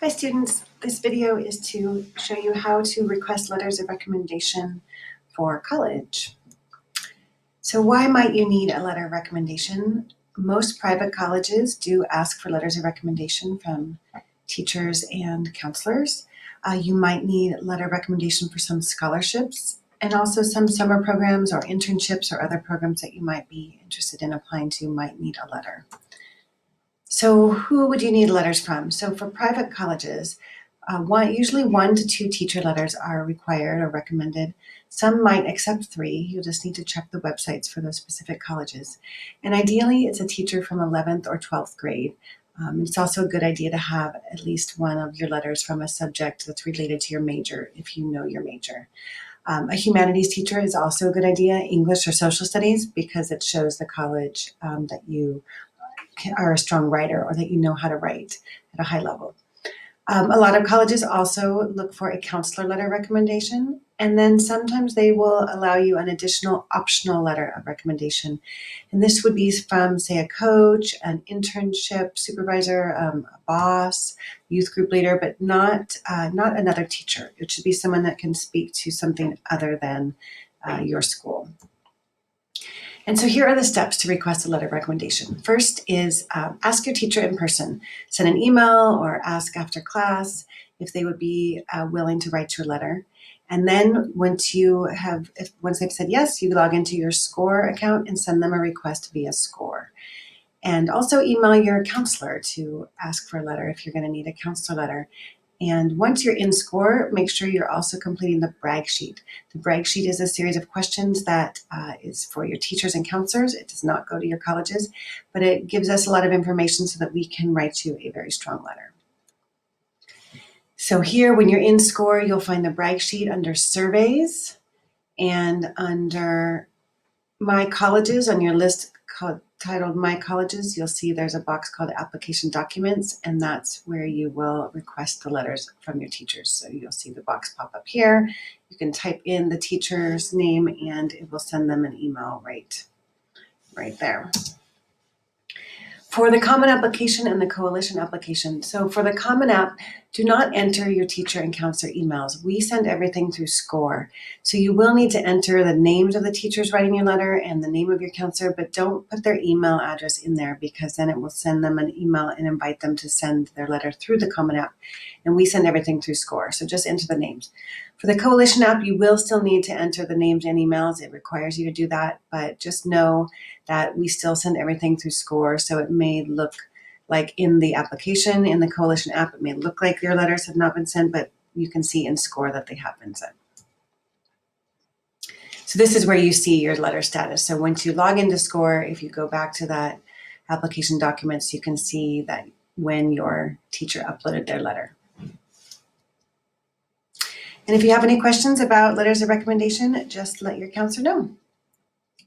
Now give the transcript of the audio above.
Hi students, this video is to show you how to request letters of recommendation for college. So why might you need a letter of recommendation? Most private colleges do ask for letters of recommendation from teachers and counselors. You might need a letter of recommendation for some scholarships and also some summer programs or internships or other programs that you might be interested in applying to might need a letter. So who would you need letters from? So for private colleges, usually 1 to 2 teacher letters are required or recommended. Some might accept 3. You'll just need to check the websites for those specific colleges. And ideally, it's a teacher from 11th or 12th grade. It's also a good idea to have at least one of your letters from a subject that's related to your major, if you know your major. A humanities teacher is also a good idea, English or social studies, because it shows the college that you are a strong writer or that you know how to write at a high level. A lot of colleges also look for a counselor letter recommendation, and then sometimes they will allow you an additional optional letter of recommendation. And this would be from, say, a coach, an internship supervisor, a boss, youth group leader, but not another teacher. It should be someone that can speak to something other than your school. And so here are the steps to request a letter of recommendation. First is ask your teacher in person. Send an email or ask after class if they would be willing to write you a letter. And then once they've said yes, you log into your SCORE account and send them a request via SCORE. And also email your counselor to ask for a letter if you're going to need a counselor letter. And once you're in SCORE, make sure you're also completing the brag sheet. The brag sheet is a series of questions that is for your teachers and counselors. It does not go to your colleges, but it gives us a lot of information so that we can write you a very strong letter. So here, when you're in SCORE, you'll find the brag sheet under surveys, and under My Colleges, on your list titled My Colleges, you'll see there's a box called Application Documents, and that's where you will request the letters from your teachers. So you'll see the box pop up here. You can type in the teacher's name and it will send them an email right there. For the Common Application and the Coalition Application. So for the Common App, do not enter your teacher and counselor emails. We send everything through SCORE. So you will need to enter the names of the teachers writing your letter and the name of your counselor, but don't put their email address in there because then it will send them an email and invite them to send their letter through the Common App. And we send everything through SCORE, so just enter the names. For the Coalition app, you will still need to enter the names and emails. It requires you to do that, but just know that we still send everything through SCORE, so it may look like in the application, in the Coalition app, it may look like your letters have not been sent, but you can see in SCORE that they have been sent. So this is where you see your letter status. So once you log into SCORE, if you go back to that application documents, you can see that when your teacher uploaded their letter. And if you have any questions about letters of recommendation, just let your counselor know.